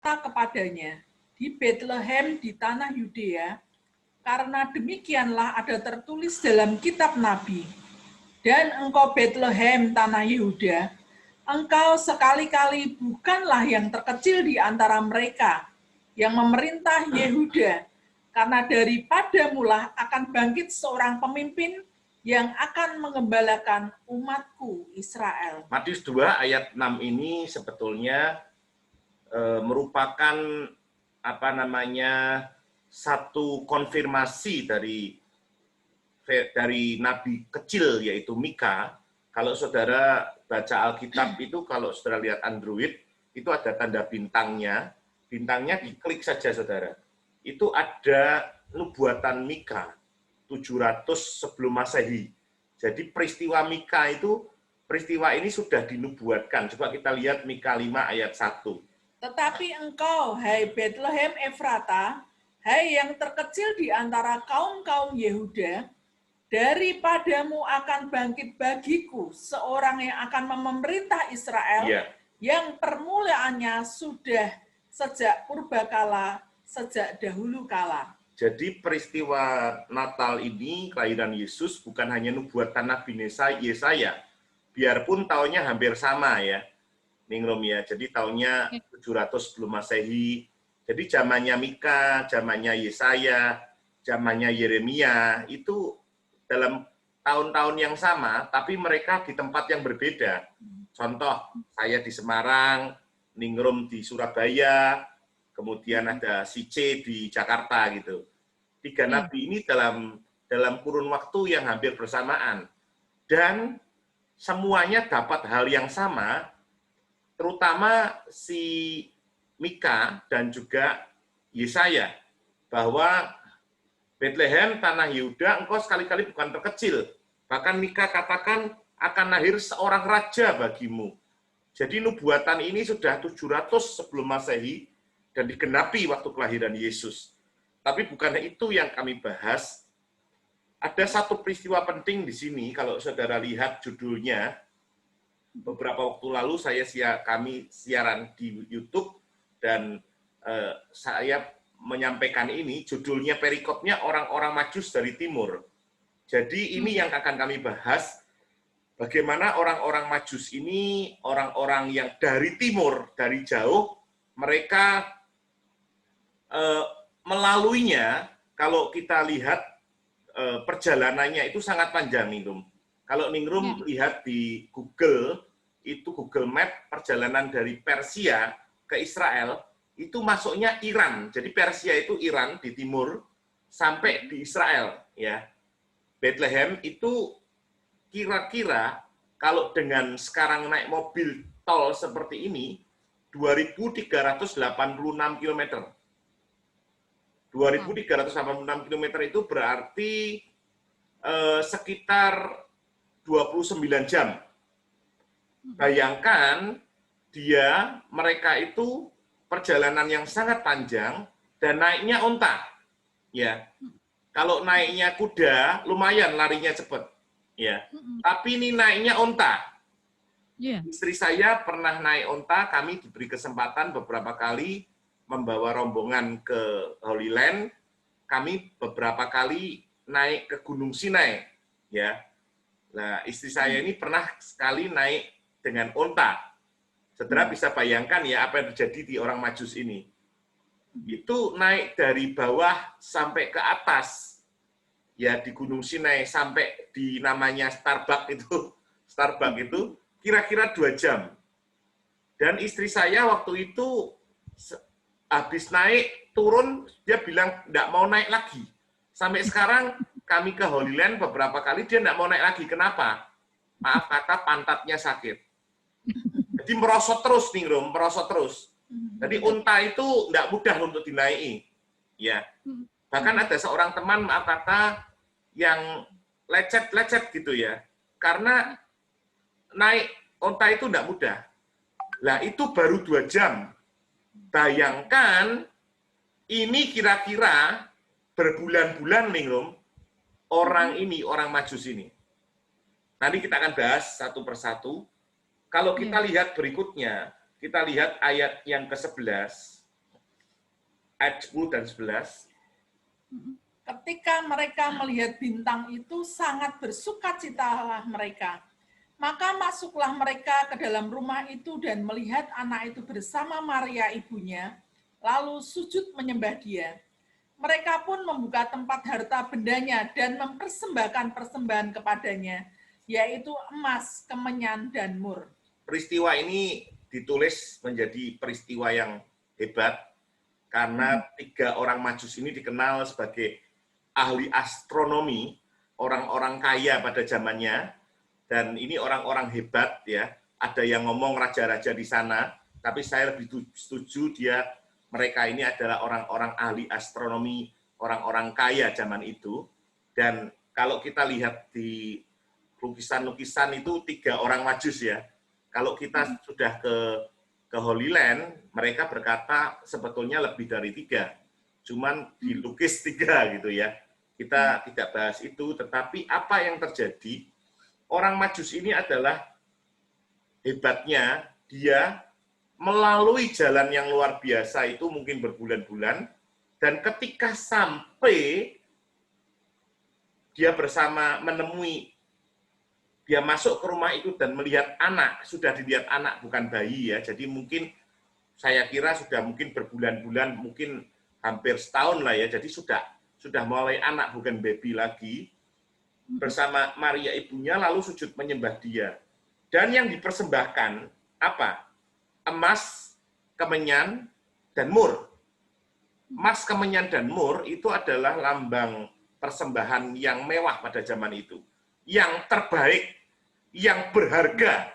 kepadanya di Bethlehem di tanah Yudea, karena demikianlah ada tertulis dalam kitab Nabi, dan engkau Bethlehem tanah Yehuda, engkau sekali-kali bukanlah yang terkecil di antara mereka yang memerintah Yehuda, karena daripadamulah akan bangkit seorang pemimpin yang akan mengembalakan umatku Israel. Matius 2 ayat 6 ini sebetulnya merupakan satu konfirmasi dari nabi kecil yaitu Mika. Kalau saudara baca Alkitab itu, kalau saudara lihat Android itu ada tanda bintangnya diklik saja saudara. Itu ada nubuatan Mika 700 sebelum Masehi. Jadi peristiwa Mika ini sudah dinubuatkan. Coba kita lihat Mika 5 ayat 1. Tetapi engkau, hai Bethlehem Efrata, hai yang terkecil di antara kaum-kaum Yehuda, daripadamu akan bangkit bagiku seorang yang akan memerintah Israel, yang permulaannya sudah sejak purbakala, sejak dahulu kala. Jadi peristiwa Natal ini, kelahiran Yesus, bukan hanya nubuatan Nabi Yesaya, biarpun tahunnya hampir sama ya, Ningrum ya. Jadi tahunnya 700 sebelum Masehi. Jadi zamannya Mika, zamannya Yesaya, zamannya Yeremia itu dalam tahun-tahun yang sama, tapi mereka di tempat yang berbeda. Contoh, saya di Semarang, Ningrum di Surabaya, kemudian ada si C di Jakarta gitu. 3 nabi ini dalam kurun waktu yang hampir bersamaan. Dan semuanya dapat hal yang sama, terutama si Mika dan juga Yesaya, bahwa Bethlehem, tanah Yehuda, engkau sekali-kali bukan terkecil. Bahkan Mika katakan akan lahir seorang raja bagimu. Jadi nubuatan ini sudah 700 sebelum Masehi dan digenapi waktu kelahiran Yesus. Tapi bukan itu yang kami bahas. Ada satu peristiwa penting di sini, kalau saudara lihat judulnya, beberapa waktu lalu kami siaran di YouTube dan saya menyampaikan ini, judulnya perikopnya orang-orang Majus dari timur. Jadi ini yang akan kami bahas, bagaimana orang-orang Majus ini, orang-orang yang dari timur, dari jauh, mereka melaluinya. Kalau kita lihat perjalanannya itu sangat panjang, Ningrum. Kalau Ningrum lihat di Google, itu Google Map perjalanan dari Persia ke Israel, itu masuknya Iran. Jadi Persia itu Iran di timur sampai di Israel, ya. Bethlehem itu kira-kira kalau dengan sekarang naik mobil tol seperti ini 2.386 km. 2.386 km itu berarti sekitar 29 jam. Bayangkan mereka itu perjalanan yang sangat panjang dan naiknya onta. Ya. Kalau naiknya kuda lumayan larinya cepat. Ya. Tapi ini naiknya onta. Istri saya pernah naik onta, kami diberi kesempatan beberapa kali membawa rombongan ke Holy Land. Kami beberapa kali naik ke Gunung Sinai. Ya. Nah, istri saya ini pernah sekali naik dengan onta. Saudara bisa bayangkan ya apa yang terjadi di orang Majus ini. Itu naik dari bawah sampai ke atas. Ya, di Gunung Sinai sampai di namanya Starbucks itu kira-kira 2 jam. Dan istri saya waktu itu habis naik, turun, dia bilang enggak mau naik lagi. Sampai sekarang kami ke Holy Land beberapa kali, dia enggak mau naik lagi. Kenapa? Maaf kata, pantatnya sakit. Jadi merosot terus nih, Rom, merosot terus. Jadi unta itu enggak mudah untuk dinaiki. Ya. Bahkan ada seorang teman, maaf kata, yang lecet-lecet gitu ya. Karena naik unta itu enggak mudah. Lah itu baru 2 jam. Bayangkan, ini kira-kira berbulan-bulan nih, Rom, orang Majus ini. Nanti kita akan bahas satu persatu. Kalau kita lihat berikutnya, kita lihat ayat yang ke-11. ayat 10 dan 11. Ketika mereka melihat bintang itu, sangat bersukacitalah mereka. Maka masuklah mereka ke dalam rumah itu dan melihat anak itu bersama Maria ibunya, lalu sujud menyembah dia. Mereka pun membuka tempat harta bendanya dan mempersembahkan persembahan kepadanya, yaitu emas, kemenyan, dan mur. Peristiwa ini ditulis menjadi peristiwa yang hebat, karena 3 orang Majus ini dikenal sebagai ahli astronomi, orang-orang kaya pada zamannya, dan ini orang-orang hebat ya. Ada yang ngomong raja-raja di sana, tapi saya lebih setuju mereka ini adalah orang-orang ahli astronomi, orang-orang kaya zaman itu. Dan kalau kita lihat di lukisan-lukisan itu 3 orang Majus ya. Kalau kita sudah ke Holy Land, mereka berkata sebetulnya lebih dari 3. Cuman dilukis 3 gitu ya. Kita tidak bahas itu, tetapi apa yang terjadi, orang Majus ini adalah hebatnya, dia melalui jalan yang luar biasa itu mungkin berbulan-bulan, dan ketika sampai dia dia masuk ke rumah itu dan melihat anak, sudah dilihat anak, bukan bayi ya, jadi mungkin saya kira sudah mungkin berbulan-bulan, mungkin hampir setahun lah ya, jadi sudah mulai anak, bukan baby lagi, bersama Maria ibunya, lalu sujud menyembah dia. Dan yang dipersembahkan apa? Emas, kemenyan, dan mur. Emas, kemenyan, dan mur itu adalah lambang persembahan yang mewah pada zaman itu. Yang terbaik, yang berharga.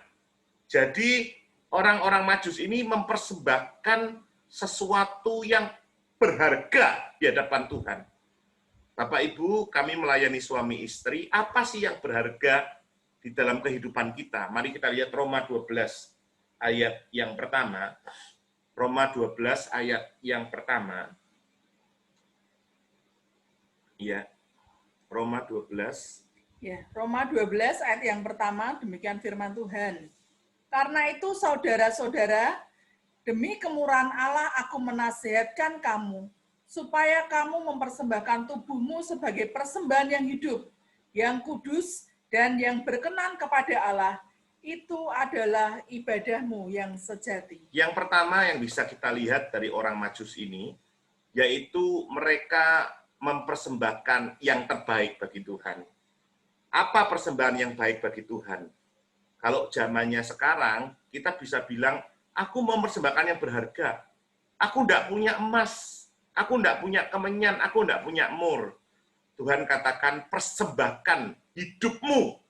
Jadi orang-orang Majus ini mempersembahkan sesuatu yang berharga di hadapan Tuhan. Bapak Ibu, kami melayani suami istri, apa sih yang berharga di dalam kehidupan kita? Mari kita lihat Roma 12 ayat yang pertama. Roma 12 ayat yang pertama. Ya. Roma 12. Ya, Roma 12 ayat yang pertama, demikian firman Tuhan. Karena itu saudara-saudara, demi kemurahan Allah aku menasihatkan kamu, supaya kamu mempersembahkan tubuhmu sebagai persembahan yang hidup, yang kudus, dan yang berkenan kepada Allah. Itu adalah ibadahmu yang sejati. Yang pertama yang bisa kita lihat dari orang Majus ini, yaitu mereka mempersembahkan yang terbaik bagi Tuhan. Apa persembahan yang baik bagi Tuhan? Kalau zamannya sekarang, kita bisa bilang, aku mau mempersembahkan yang berharga. Aku tidak punya emas, aku tidak punya kemenyan, aku tidak punya mur. Tuhan katakan, persembahkan hidupmu,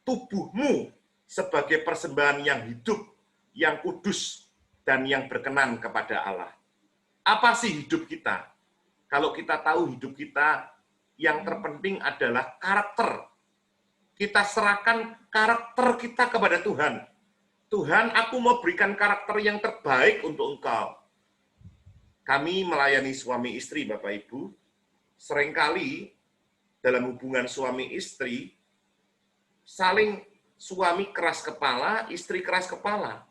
tubuhmu, sebagai persembahan yang hidup, yang kudus, dan yang berkenan kepada Allah. Apa sih hidup kita? Kalau kita tahu hidup kita, yang terpenting adalah karakter. Kita serahkan karakter kita kepada Tuhan. Tuhan, aku mau berikan karakter yang terbaik untuk Engkau. Kami melayani suami istri, Bapak Ibu. Seringkali dalam hubungan suami istri, saling suami keras kepala, istri keras kepala.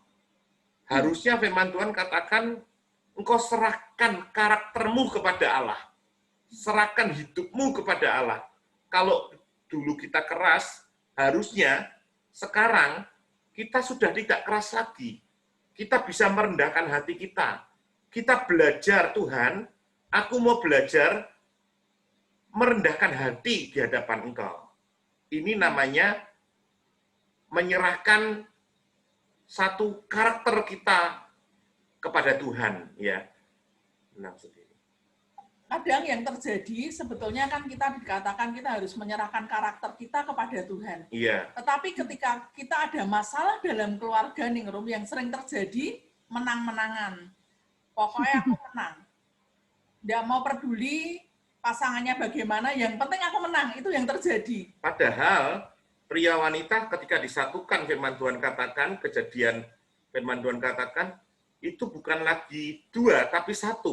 Harusnya firman Tuhan katakan, engkau serahkan karaktermu kepada Allah. Serahkan hidupmu kepada Allah. Kalau dulu kita keras, harusnya sekarang kita sudah tidak keras lagi. Kita bisa merendahkan hati kita. Kita belajar, Tuhan, aku mau belajar merendahkan hati di hadapan Engkau. Ini namanya menyerahkan satu karakter kita kepada Tuhan, ya. Nah, kadang yang terjadi sebetulnya kan kita dikatakan kita harus menyerahkan karakter kita kepada Tuhan. Iya. Tetapi ketika kita ada masalah dalam keluarga Ningrum yang sering terjadi, menang-menangan. Pokoknya aku menang. Nggak mau peduli pasangannya bagaimana, yang penting aku menang, itu yang terjadi. Padahal pria wanita ketika disatukan, firman Tuhan katakan, kejadian firman Tuhan katakan, itu bukan lagi 2, tapi 1.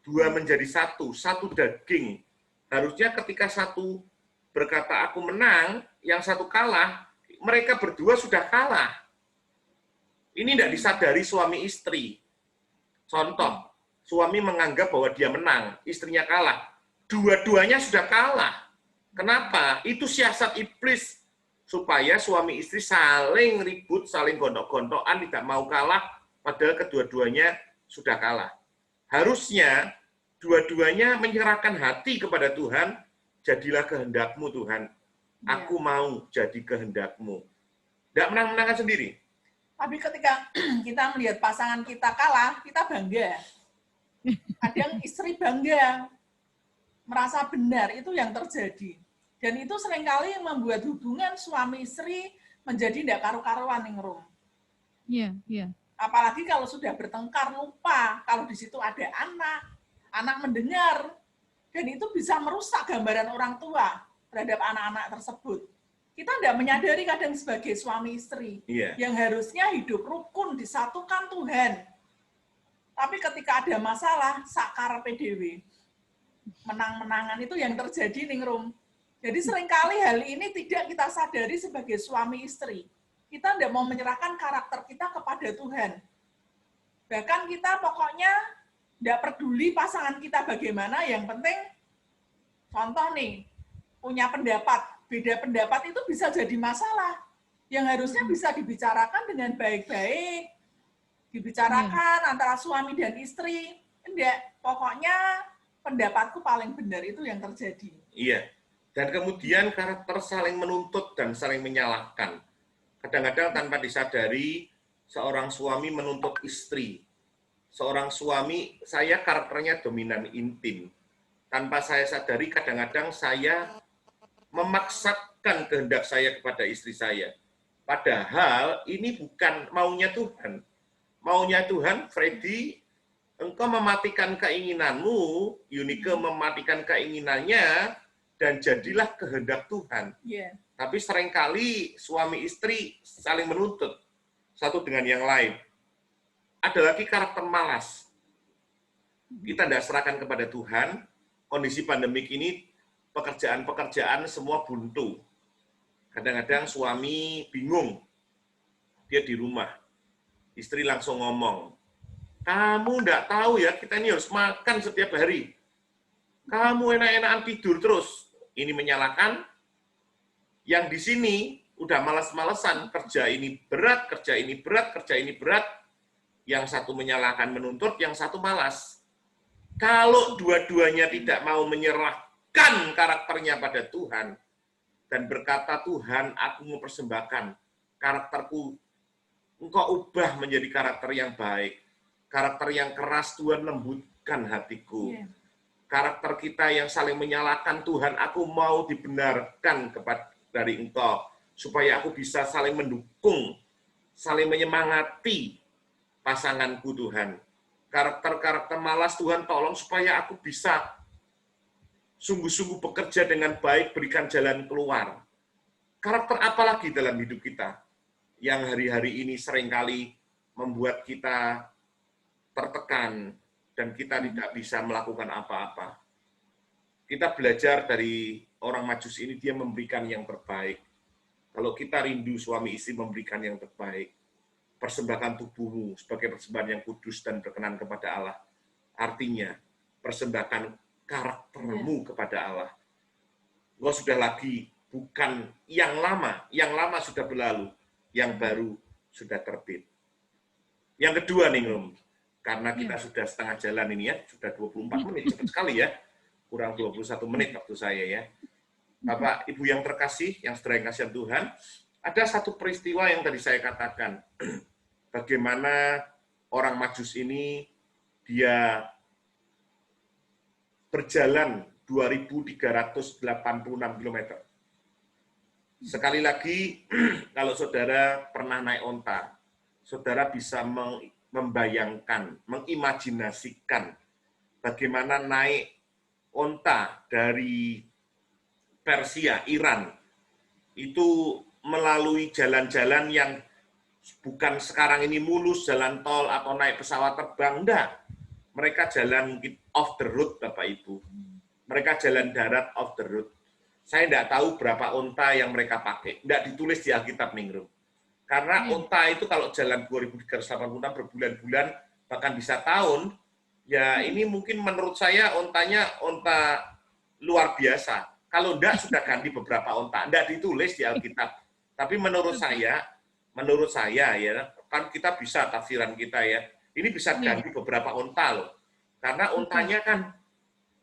2 menjadi 1, 1 daging. Harusnya ketika 1 berkata aku menang, yang 1 kalah, mereka berdua sudah kalah. Ini tidak disadari suami istri. Contoh, suami menganggap bahwa dia menang, istrinya kalah. Dua-duanya sudah kalah. Kenapa? Itu siasat iblis supaya suami istri saling ribut, saling gontok-gontokan, tidak mau kalah, padahal kedua-duanya sudah kalah. Harusnya dua-duanya menyerahkan hati kepada Tuhan, jadilah kehendakmu Tuhan. Aku mau jadi kehendakmu. Tidak menang-menangkan sendiri. Tapi ketika kita melihat pasangan kita kalah, kita bangga. Kadang istri bangga, merasa benar, itu yang terjadi. Dan itu seringkali membuat hubungan suami istri menjadi tidak karu-karuan, Ningrum. Iya, iya. Apalagi kalau sudah bertengkar, lupa kalau di situ ada anak mendengar, dan itu bisa merusak gambaran orang tua terhadap anak-anak tersebut. Kita tidak menyadari kadang sebagai suami istri, yang harusnya hidup rukun, disatukan Tuhan. Tapi ketika ada masalah, sakar PDW, menang-menangan itu yang terjadi, Ningrum. Jadi seringkali hal ini tidak kita sadari sebagai suami istri. Kita tidak mau menyerahkan karakter kita kepada Tuhan. Bahkan kita pokoknya tidak peduli pasangan kita bagaimana, yang penting, contoh nih, punya pendapat, beda pendapat itu bisa jadi masalah. Yang harusnya bisa dibicarakan dengan baik-baik, dibicarakan antara suami dan istri. Enggak, pokoknya pendapatku paling benar, itu yang terjadi. Iya. Dan kemudian karakter saling menuntut dan saling menyalahkan. Kadang-kadang tanpa disadari, seorang suami menuntut istri. Seorang suami, saya karakternya dominan intim. Tanpa saya sadari, kadang-kadang saya memaksakan kehendak saya kepada istri saya. Padahal ini bukan maunya Tuhan. Maunya Tuhan, Freddy, engkau mematikan keinginanmu, Yunike mematikan keinginannya, dan jadilah kehendak Tuhan. Tapi seringkali suami istri saling menuntut satu dengan yang lain. Ada lagi karakter malas. Kita tidak serahkan kepada Tuhan. Kondisi pandemik ini, pekerjaan-pekerjaan semua buntu. Kadang-kadang suami bingung. Dia di rumah. Istri langsung ngomong, kamu tidak tahu ya, kita ini harus makan setiap hari. Kamu enak-enakan tidur terus. Ini menyalahkan. Yang di sini udah malas-malesan, kerja ini berat, kerja ini berat, kerja ini berat. Yang satu menyalahkan menuntut, yang satu malas. Kalau dua-duanya tidak mau menyerahkan karakternya pada Tuhan dan berkata, Tuhan, aku mau persembahkan karakterku, engkau ubah menjadi karakter yang baik. Karakter yang keras, Tuhan lembutkan hatiku. Karakter kita yang saling menyalahkan, Tuhan, aku mau dibenarkan dari Engkau, supaya aku bisa saling mendukung, saling menyemangati pasanganku, Tuhan. Karakter-karakter malas, Tuhan, tolong supaya aku bisa sungguh-sungguh bekerja dengan baik, berikan jalan keluar. Karakter apa lagi dalam hidup kita yang hari-hari ini seringkali membuat kita tertekan, dan kita tidak bisa melakukan apa-apa. Kita belajar dari orang Majus ini, dia memberikan yang terbaik. Kalau kita rindu suami istri memberikan yang terbaik, persembahkan tubuhmu sebagai persembahan yang kudus dan berkenan kepada Allah. Artinya, persembahkan karaktermu kepada Allah. Engkau sudah lagi, bukan yang lama sudah berlalu, yang baru sudah terbit. Yang kedua nih, Rom, karena kita sudah setengah jalan ini ya, sudah 24 menit, cepat sekali ya, kurang 21 menit waktu saya ya. Bapak, Ibu yang terkasih, yang saudara kasih Tuhan, ada satu peristiwa yang tadi saya katakan, bagaimana orang Majus ini, dia berjalan 2.386 km. Sekali lagi, kalau saudara pernah naik onta, saudara bisa membayangkan, mengimajinasikan bagaimana naik onta dari Persia, Iran, itu melalui jalan-jalan yang bukan sekarang ini mulus, jalan tol atau naik pesawat terbang, enggak. Mereka jalan mungkin off the road, Bapak Ibu. Mereka jalan darat off the road. Saya enggak tahu berapa onta yang mereka pakai. Enggak ditulis di Alkitab, Ningrum. Karena onta itu kalau jalan 2.386 berbulan-bulan, bahkan bisa tahun, Ya, ini mungkin menurut saya ontanya onta luar biasa. Kalau enggak sudah ganti beberapa onta. Enggak ditulis di Alkitab. Tapi menurut saya ya, kan kita bisa tafsiran kita ya. Ini bisa Iya, ganti beberapa onta loh. Karena betul. ontanya kan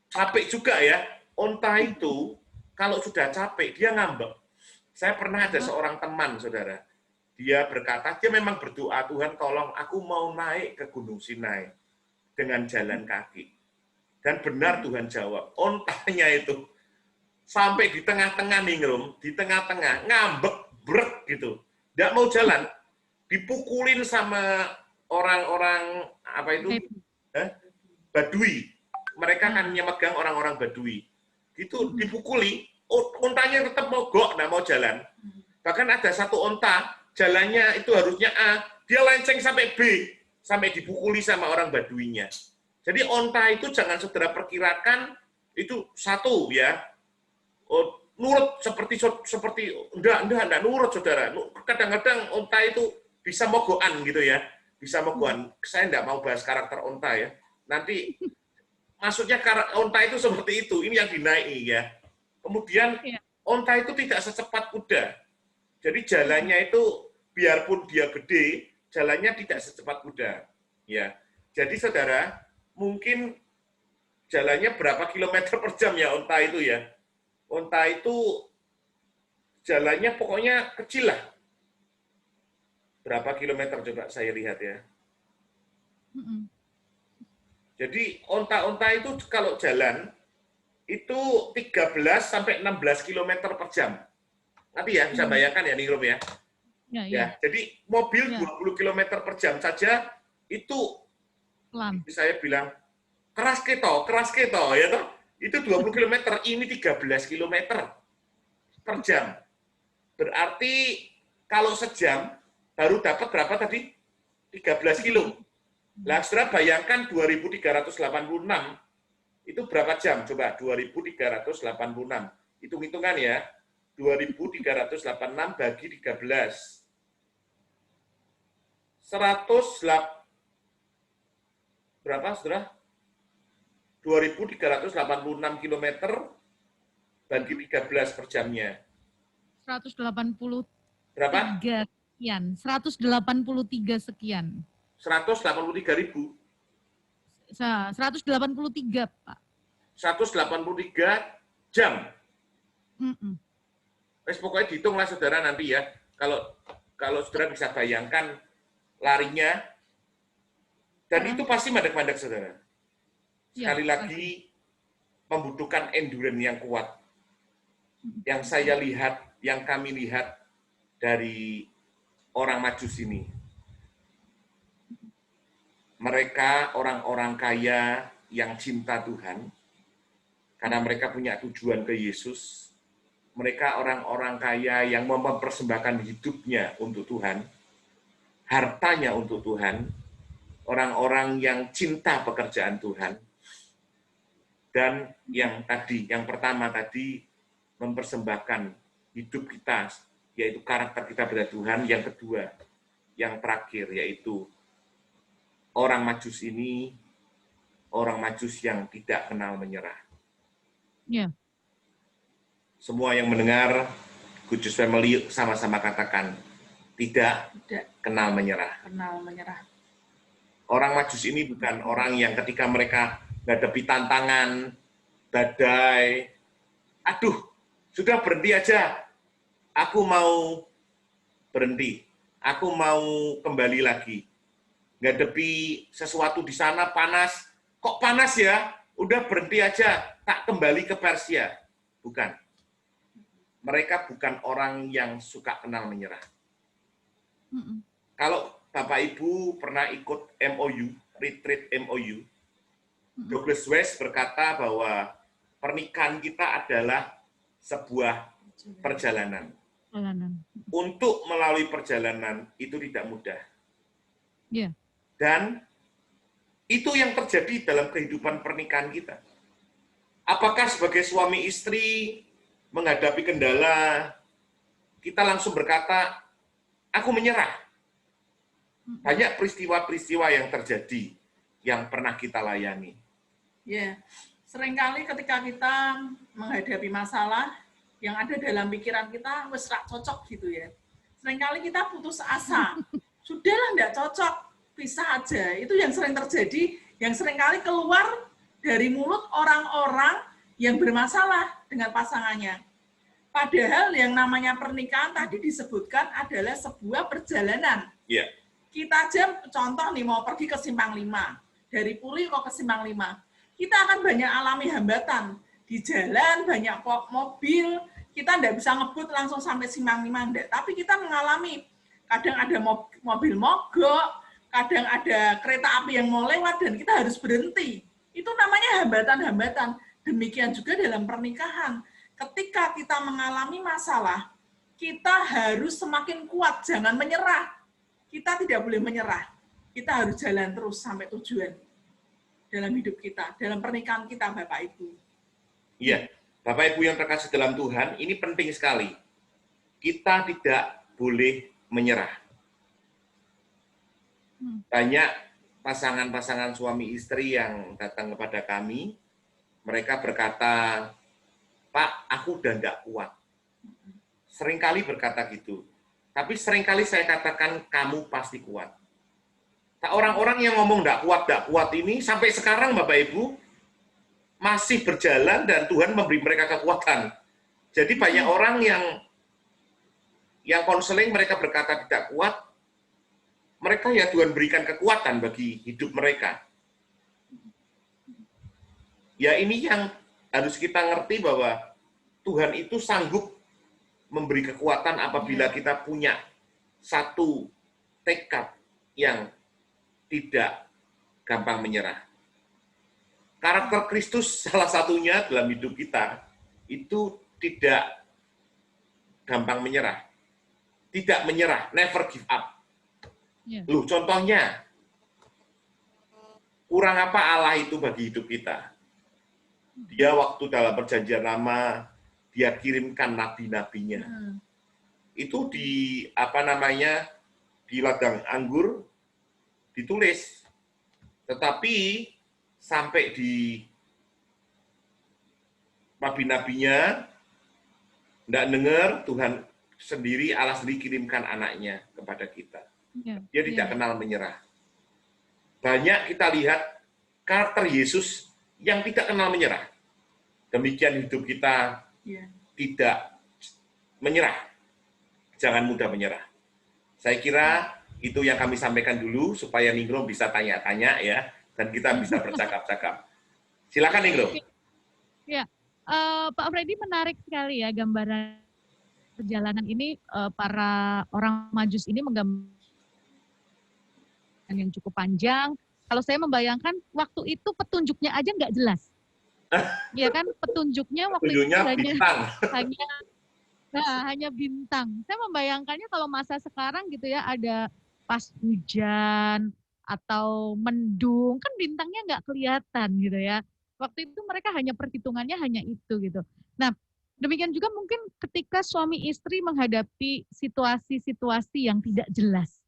capek juga ya. Onta itu kalau sudah capek dia ngambek. Saya pernah ada seorang teman, saudara. Dia berkata, dia memang berdoa, Tuhan tolong aku mau naik ke Gunung Sinai dengan jalan kaki. Dan benar Tuhan jawab, ontanya itu sampai di tengah-tengah nih, di tengah-tengah, ngambek, brek gitu. Nggak mau jalan, dipukulin sama orang-orang, apa itu, Badui. Mereka kan memegang orang-orang Badui. Gitu, dipukuli, ontanya tetap mogok, nggak mau jalan. Bahkan ada satu onta, jalannya itu harusnya A, dia lenceng sampai B, sampai dipukuli sama orang Baduinya. Jadi onta itu jangan saudara perkirakan itu satu ya, nurut seperti enggak nurut saudara. Kadang-kadang onta itu bisa mogokan gitu ya, bisa mogokan. Saya enggak mau bahas karakter onta ya. Nanti maksudnya onta itu seperti itu, ini yang dinaiki ya. Kemudian onta itu tidak secepat kuda. Jadi jalannya itu biarpun dia gede, jalannya tidak secepat kuda. Ya. Jadi saudara, mungkin jalannya berapa kilometer per jam ya onta itu ya. Onta itu jalannya pokoknya kecil lah. Berapa kilometer coba saya lihat ya. Jadi onta-onta itu kalau jalan itu 13 sampai 16 kilometer per jam. Nanti ya bisa bayangkan ya Ningrum ya. Ya, jadi mobil 20 km per jam saja itu saya bilang keras keto ya toh. Itu 20 km, ini 13 km per jam. Berarti kalau sejam baru dapat berapa tadi? 13 kilo. Lah, saudara bayangkan 2386 itu berapa jam? Coba 2386. Hitung-hitungan ya. 2386 bagi 13. 108 berapa, saudara? 2386 km bagi 13 per jamnya. 183 Berapa? sekian. 183 sekian. 183 ribu. 183, Pak. 183 jam. Pokoknya dihitung lah saudara nanti ya. Kalau saudara bisa bayangkan larinya, dan itu pasti mandek-mandek saudara. Sekali lagi membutuhkan endurance yang kuat. Yang saya lihat, yang kami lihat dari orang Majus ini. Mereka orang-orang kaya yang cinta Tuhan, karena mereka punya tujuan ke Yesus. Mereka orang-orang kaya yang mempersembahkan hidupnya untuk Tuhan, hartanya untuk Tuhan, orang-orang yang cinta pekerjaan Tuhan, dan yang pertama tadi, mempersembahkan hidup kita, yaitu karakter kita pada Tuhan. Yang kedua, yang terakhir, yaitu orang Majus ini, orang Majus yang tidak kenal menyerah. Ya. Semua yang mendengar, Good News Family sama-sama katakan, tidak kenal menyerah. Kenal menyerah. Orang Majus ini bukan orang yang ketika mereka menghadapi tantangan, badai, aduh, sudah berhenti aja, aku mau berhenti, aku mau kembali lagi. Menghadapi sesuatu di sana panas, kok panas ya, udah berhenti aja, tak kembali ke Persia. Bukan. Mereka bukan orang yang suka kenal menyerah. Kalau Bapak Ibu pernah ikut MOU, retreat MOU, Douglas West berkata bahwa pernikahan kita adalah sebuah perjalanan. Untuk melalui perjalanan itu tidak mudah. Yeah. Dan itu yang terjadi dalam kehidupan pernikahan kita. Apakah sebagai suami istri menghadapi kendala, kita langsung berkata, aku menyerah. Banyak peristiwa-peristiwa yang terjadi yang pernah kita layani. Ya, seringkali ketika kita menghadapi masalah yang ada dalam pikiran kita, wes rak cocok gitu ya. Seringkali kita putus asa. Sudahlah, enggak cocok, pisah aja. Itu yang sering terjadi, yang seringkali keluar dari mulut orang-orang yang bermasalah dengan pasangannya. Padahal yang namanya pernikahan tadi disebutkan adalah sebuah perjalanan. Iya. Kita aja contoh nih mau pergi ke Simpang 5. Dari Puri kok ke Simpang 5. Kita akan banyak alami hambatan. Di jalan banyak kok mobil, kita enggak bisa ngebut langsung sampai Simpang 5 enggak. Tapi kita mengalami kadang ada mobil mogok, kadang ada kereta api yang mau lewat dan kita harus berhenti. Itu namanya hambatan-hambatan. Demikian juga dalam pernikahan. Ketika kita mengalami masalah, kita harus semakin kuat, jangan menyerah. Kita tidak boleh menyerah. Kita harus jalan terus sampai tujuan dalam hidup kita, dalam pernikahan kita, Bapak Ibu. Iya, Bapak Ibu yang terkasih dalam Tuhan, ini penting sekali. Kita tidak boleh menyerah. Banyak pasangan-pasangan suami istri yang datang kepada kami, mereka berkata, Pak, aku udah nggak kuat. Seringkali berkata gitu. Tapi seringkali saya katakan, kamu pasti kuat. Nah, orang-orang yang ngomong nggak kuat ini, sampai sekarang Bapak Ibu, masih berjalan dan Tuhan memberi mereka kekuatan. Jadi banyak orang yang konseling mereka berkata tidak kuat, mereka ya Tuhan berikan kekuatan bagi hidup mereka. Ya ini yang harus kita ngerti bahwa Tuhan itu sanggup memberi kekuatan apabila kita punya satu tekad yang tidak gampang menyerah. Karakter Kristus salah satunya dalam hidup kita itu tidak gampang menyerah. Tidak menyerah, never give up. Loh, contohnya, kurang apa Allah itu bagi hidup kita? Dia waktu dalam perjanjian lama, dia kirimkan nabi-nabinya. Itu di di ladang anggur ditulis. Tetapi sampai di nabi-nabinya enggak dengar, Tuhan sendiri, Allah sendiri kirimkan anaknya kepada kita. Dia tidak kenal menyerah. Banyak kita lihat karakter Yesus yang tidak kenal menyerah. Demikian hidup kita tidak menyerah. Jangan mudah menyerah. Saya kira itu yang kami sampaikan dulu supaya Ningrum bisa tanya-tanya ya dan kita bisa bercakap-cakap. Silakan Ningrum. Ya, Pak Freddy menarik sekali ya gambaran perjalanan ini, para orang Majus ini menggambarkan yang cukup panjang. Kalau saya membayangkan waktu itu petunjuknya aja nggak jelas. Ya kan, petunjuknya waktu itu hanya bintang. Saya membayangkannya kalau masa sekarang gitu ya, ada pas hujan atau mendung, kan bintangnya nggak kelihatan gitu ya. Waktu itu mereka hanya perhitungannya hanya itu gitu. Nah, demikian juga mungkin ketika suami istri menghadapi situasi-situasi yang tidak jelas.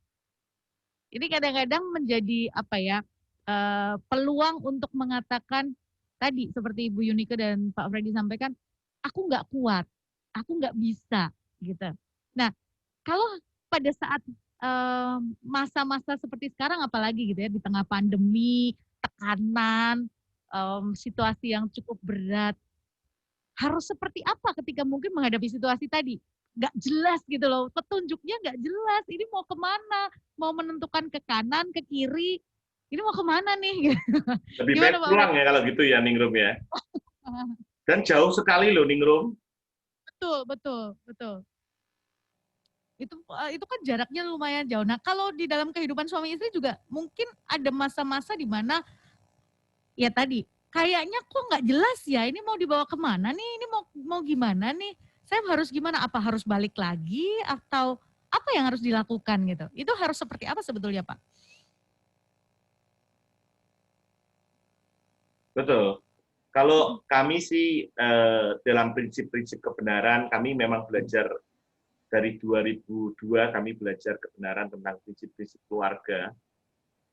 Ini kadang-kadang menjadi peluang untuk mengatakan tadi seperti Ibu Yunike dan Pak Freddy sampaikan, aku nggak kuat, aku nggak bisa gitu. Nah, kalau pada saat masa-masa seperti sekarang apalagi gitu ya, di tengah pandemi, tekanan, situasi yang cukup berat, harus seperti apa ketika mungkin menghadapi situasi tadi? Nggak jelas gitu loh, petunjuknya nggak jelas, ini mau kemana, mau menentukan ke kanan, ke kiri, ini mau kemana nih? Lebih baik pulang ya kalau gitu ya Ningrum ya. Dan jauh sekali loh Ningrum. Betul. Itu kan jaraknya lumayan jauh. Nah kalau di dalam kehidupan suami istri juga mungkin ada masa-masa di mana ya tadi, kayaknya kok nggak jelas ya, ini mau dibawa kemana nih, ini mau gimana nih, saya harus gimana, apa harus balik lagi, atau apa yang harus dilakukan gitu. Itu harus seperti apa sebetulnya Pak? Betul. Kalau kami sih dalam prinsip-prinsip kebenaran, kami memang belajar dari 2002, kami belajar kebenaran tentang prinsip-prinsip keluarga.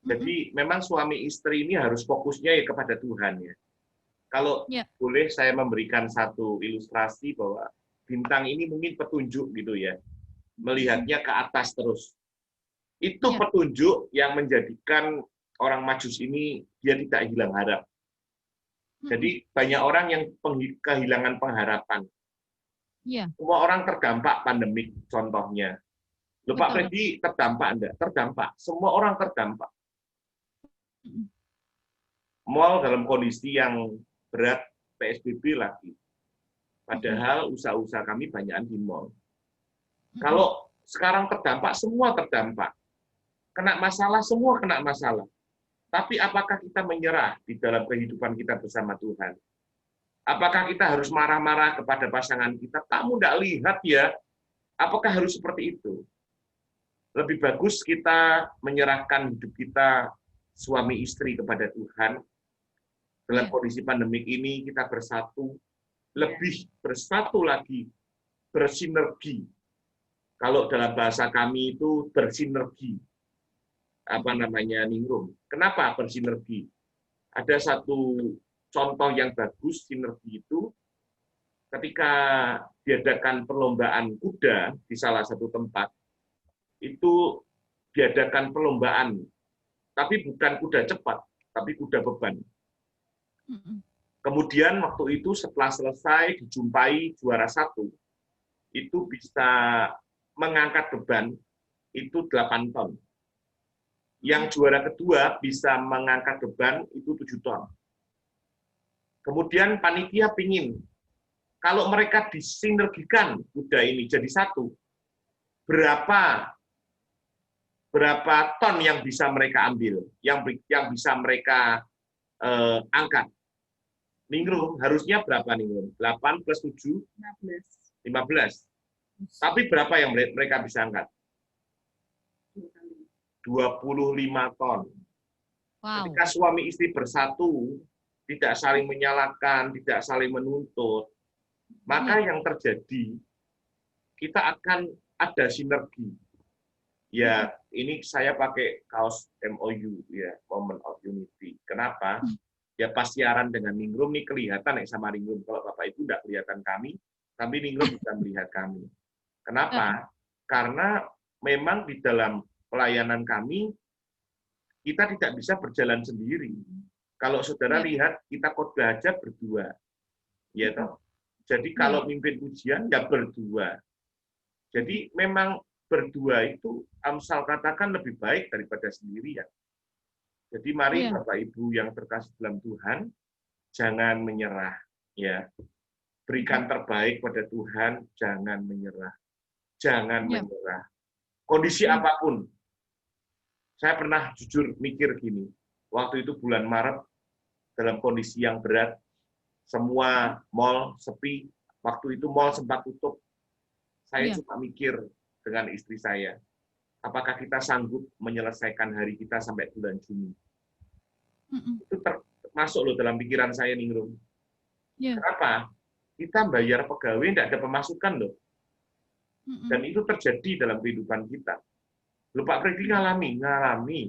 Jadi memang suami istri ini harus fokusnya ya kepada Tuhan ya. Kalau boleh saya memberikan satu ilustrasi bahwa bintang ini mungkin petunjuk gitu ya. Melihatnya ke atas terus. Itu petunjuk yang menjadikan orang Majus ini dia tidak hilang harap. Jadi banyak orang yang kehilangan pengharapan. Semua orang terdampak pandemik contohnya. Loh, Pak Freddy terdampak enggak? Terdampak. Semua orang terdampak. Mal dalam kondisi yang berat, PSBB lagi. Padahal usaha-usaha kami banyakan di mal. Kalau sekarang terdampak, semua terdampak. Kena masalah, semua kena masalah. Tapi apakah kita menyerah di dalam kehidupan kita bersama Tuhan? Apakah kita harus marah-marah kepada pasangan kita? Kamu tidak lihat ya, apakah harus seperti itu? Lebih bagus kita menyerahkan hidup kita suami istri kepada Tuhan. Dalam kondisi pandemik ini kita bersatu, lebih bersatu lagi, bersinergi. Kalau dalam bahasa kami itu bersinergi. Apa namanya, ningrum. Kenapa bersinergi? Ada satu contoh yang bagus sinergi itu ketika diadakan perlombaan kuda di salah satu tempat, itu diadakan perlombaan, tapi bukan kuda cepat, tapi kuda beban. Kemudian waktu itu setelah selesai dijumpai juara satu, itu bisa mengangkat beban itu 8 ton. Yang juara kedua bisa mengangkat beban itu 7 ton. Kemudian panitia pingin, kalau mereka disinergikan kuda ini jadi satu, berapa ton yang bisa mereka ambil, yang bisa mereka angkat. Ningrum, harusnya berapa Ningrum? 8 plus 7? 15. Tapi berapa yang mereka bisa angkat? 25 ton. Wow. Ketika suami istri bersatu, tidak saling menyalahkan, tidak saling menuntut, maka yang terjadi, kita akan ada sinergi. Ya, ini saya pakai kaos MOU, ya, Moment of Unity. Kenapa? Ya pas siaran dengan Ningrum nih kelihatan sama Ningrum. Kalau Bapak Ibu tidak kelihatan kami, tapi Ningrum bisa melihat kami. Kenapa? Karena memang di dalam pelayanan kami, kita tidak bisa berjalan sendiri. Kalau saudara lihat, kita khotbah aja berdua. Ya toh? Jadi kalau mimpin ujian, ya berdua. Jadi memang berdua itu, Amsal katakan lebih baik daripada sendirian. Jadi mari Bapak Ibu yang terkasih dalam Tuhan, jangan menyerah. Ya, berikan terbaik pada Tuhan, jangan menyerah. Jangan menyerah. Kondisi apapun. Saya pernah jujur mikir gini, waktu itu bulan Maret, dalam kondisi yang berat, semua mal sepi, waktu itu mal sempat tutup. Saya cuma mikir dengan istri saya, apakah kita sanggup menyelesaikan hari kita sampai bulan Juni? Itu termasuk loh dalam pikiran saya, Ningrum. Kenapa? Kita bayar pegawai, tidak ada pemasukan loh. Dan itu terjadi dalam kehidupan kita. Loh, Pak Freddy ngalami.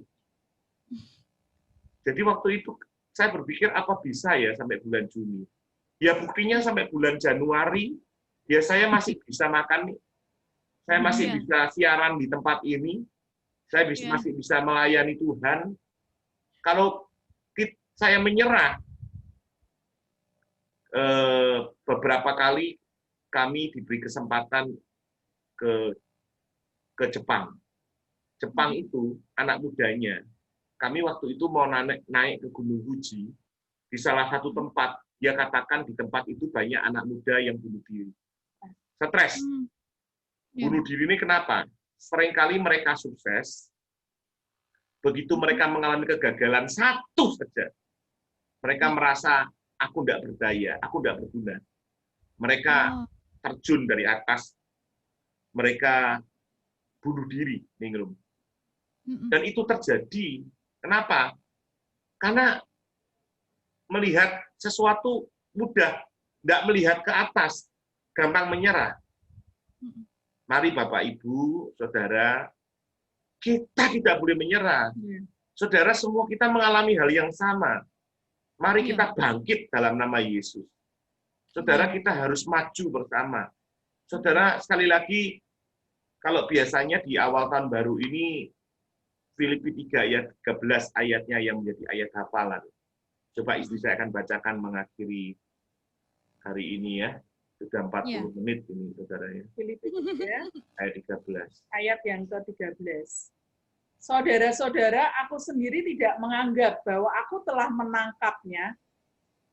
Jadi waktu itu saya berpikir apa bisa ya sampai bulan Juni. Ya buktinya sampai bulan Januari, ya saya masih bisa makan nih. Saya masih bisa siaran di tempat ini. Saya masih bisa melayani Tuhan. Kalau saya menyerah, beberapa kali kami diberi kesempatan ke Jepang. Jepang itu anak mudanya. Kami waktu itu mau naik ke Gunung Fuji, di salah satu tempat, dia katakan di tempat itu banyak anak muda yang bunuh diri. Stres. Bunuh diri ini kenapa? Seringkali mereka sukses, begitu mereka mengalami kegagalan satu saja, mereka merasa, aku tidak berdaya, aku tidak berguna. Mereka terjun dari atas, mereka bunuh diri, Ningrum. Dan itu terjadi. Kenapa? Karena melihat sesuatu mudah, tidak melihat ke atas, gampang menyerah. Mari Bapak, Ibu, Saudara, kita tidak boleh menyerah. Saudara, semua kita mengalami hal yang sama. Mari Iya. kita bangkit dalam nama Yesus. Saudara, Iya. kita harus maju bersama. Saudara, sekali lagi, kalau biasanya di awal tahun baru ini, Filipi 3 ayat 13 ayatnya yang menjadi ayat hafalan. Coba istri saya akan bacakan mengakhiri hari ini ya. Sudah 40 menit ini, saudara ya. Filipi 3 Ayat 13. ayat yang ke-13. Saudara-saudara, aku sendiri tidak menganggap bahwa aku telah menangkapnya,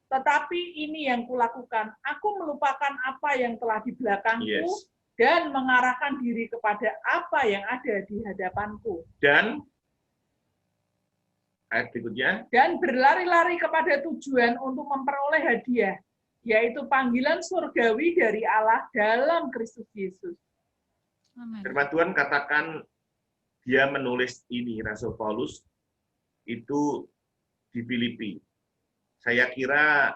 tetapi ini yang kulakukan. Aku melupakan apa yang telah di belakangku Yes. dan mengarahkan diri kepada apa yang ada di hadapanku. Dan ayat berikutnya, Dan berlari-lari kepada tujuan untuk memperoleh hadiah, yaitu panggilan surgawi dari Allah dalam Kristus Yesus. Amin. firman Tuhan katakan dia menulis ini, Rasul Paulus, itu di Filipi. Saya kira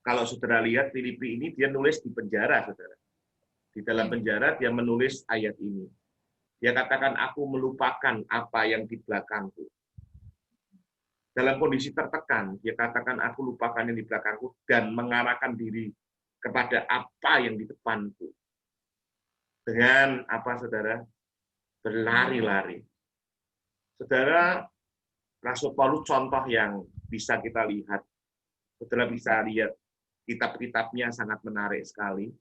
kalau saudara lihat Filipi ini, dia nulis di penjara, saudara. Di dalam penjara dia menulis ayat ini. Dia katakan, aku melupakan apa yang di belakangku. Dalam kondisi tertekan, dia katakan, aku lupakan yang di belakangku dan mengarahkan diri kepada apa yang di depanku. Dengan apa, saudara? Berlari-lari. Saudara, Rasul Paulus contoh yang bisa kita lihat. Saudara bisa lihat kitab-kitabnya sangat menarik sekali.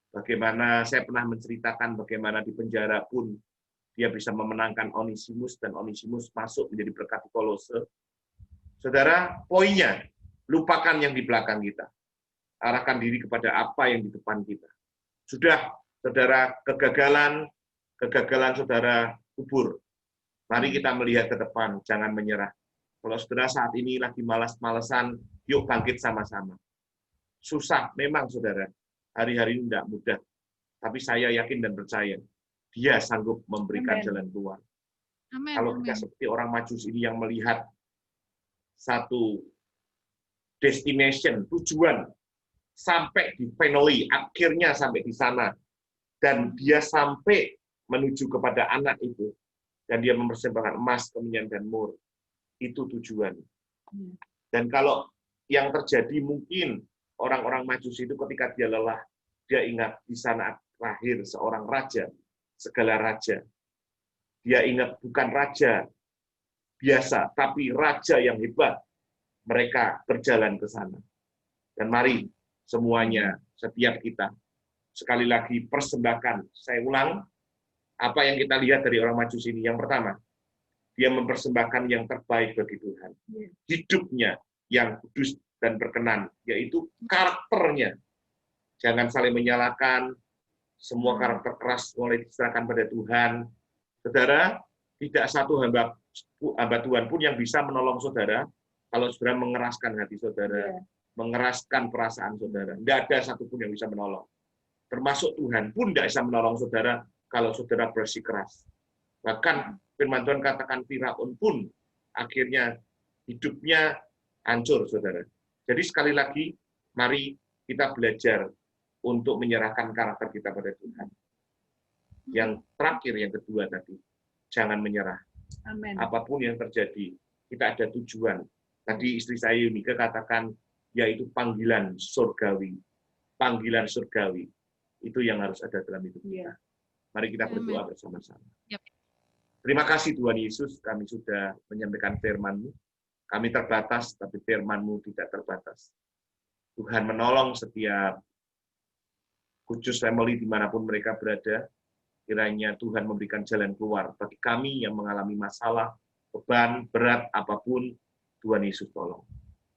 Bagaimana saya pernah menceritakan bagaimana di penjara pun dia bisa memenangkan Onesimus dan Onesimus masuk menjadi berkat di Kolose. Saudara, poinnya, lupakan yang di belakang kita. Arahkan diri kepada apa yang di depan kita. Sudah, saudara, kegagalan saudara kubur. Mari kita melihat ke depan, jangan menyerah. Kalau saudara saat ini lagi malas-malesan, yuk bangkit sama-sama. Susah, memang saudara. Hari-hari ini tidak mudah. Tapi saya yakin dan percaya, dia sanggup memberikan jalan keluar. Amin. Kalau kita seperti orang Majus ini yang melihat satu destination, tujuan, sampai di finally, akhirnya sampai di sana. Dan dia sampai menuju kepada anak itu. Dan dia mempersembahkan emas, kemenyan, dan mur. Itu tujuan. Dan kalau yang terjadi mungkin orang-orang Majus itu ketika dia lelah, dia ingat di sana lahir seorang raja, segala raja. Dia ingat bukan raja biasa, tapi raja yang hebat. Mereka berjalan ke sana. Dan mari semuanya, setiap kita, sekali lagi persembahkan. Saya ulang, apa yang kita lihat dari orang Majus ini. Yang pertama, dia mempersembahkan yang terbaik bagi Tuhan. Hidupnya yang kudus dan berkenan, yaitu karakternya. Jangan saling menyalahkan, semua karakter keras mulai diserahkan pada Tuhan. Saudara, tidak satu hamba Tuhan pun yang bisa menolong saudara, kalau saudara mengeraskan hati saudara, mengeraskan perasaan saudara. Tidak ada satupun yang bisa menolong. Termasuk Tuhan pun tidak bisa menolong saudara, kalau saudara bersikeras. Bahkan firman Tuhan katakan Firaun pun akhirnya hidupnya hancur, saudara. Jadi sekali lagi, mari kita belajar untuk menyerahkan karakter kita pada Tuhan. Yang terakhir, yang kedua tadi, jangan menyerah. Amin. Apapun yang terjadi, kita ada tujuan. Tadi istri saya Yunika katakan, yaitu panggilan surgawi. Panggilan surgawi. Itu yang harus ada dalam hidup kita. Mari kita berdoa bersama-sama. Terima kasih Tuhan Yesus, kami sudah menyampaikan firman-Mu. Kami terbatas, tapi firman-Mu tidak terbatas. Tuhan menolong setiap Kudus Family dimanapun mereka berada. Kiranya Tuhan memberikan jalan keluar bagi kami yang mengalami masalah, beban, berat, apapun. Tuhan Yesus tolong.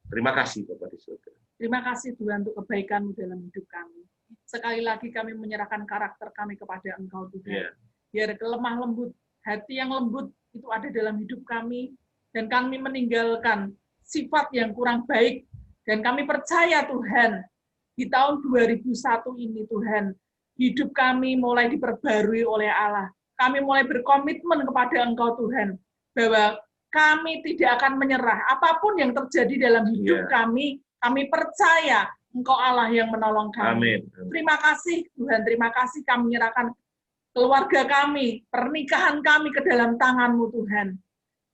Terima kasih Bapak di surga. Terima kasih Tuhan untuk kebaikan-Mu dalam hidup kami. Sekali lagi kami menyerahkan karakter kami kepada Engkau Tuhan. Biar kelemah lembut, hati yang lembut itu ada dalam hidup kami, dan kami meninggalkan sifat yang kurang baik. Dan kami percaya Tuhan, di tahun 2001 ini Tuhan, hidup kami mulai diperbarui oleh Allah. Kami mulai berkomitmen kepada Engkau Tuhan, bahwa kami tidak akan menyerah. Apapun yang terjadi dalam hidup kami percaya Engkau Allah yang menolong kami. Amin. Terima kasih Tuhan, terima kasih kami menyerahkan keluarga kami, pernikahan kami ke dalam tangan-Mu Tuhan.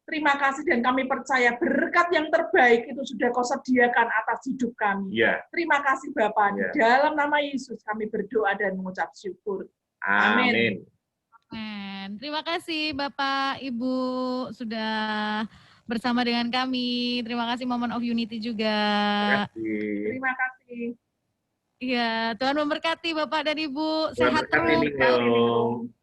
Terima kasih dan kami percaya berkat yang terbaik itu sudah Kau sediakan atas hidup kami. Ya. Terima kasih Bapak. Di dalam nama Yesus kami berdoa dan mengucap syukur. Amin. Terima kasih Bapak, Ibu sudah bersama dengan kami. Terima kasih Moment of Unity juga. Terima kasih. Iya, Tuhan memberkati Bapak dan Ibu. Tuhan Sehat berkati, terus. Ningyo.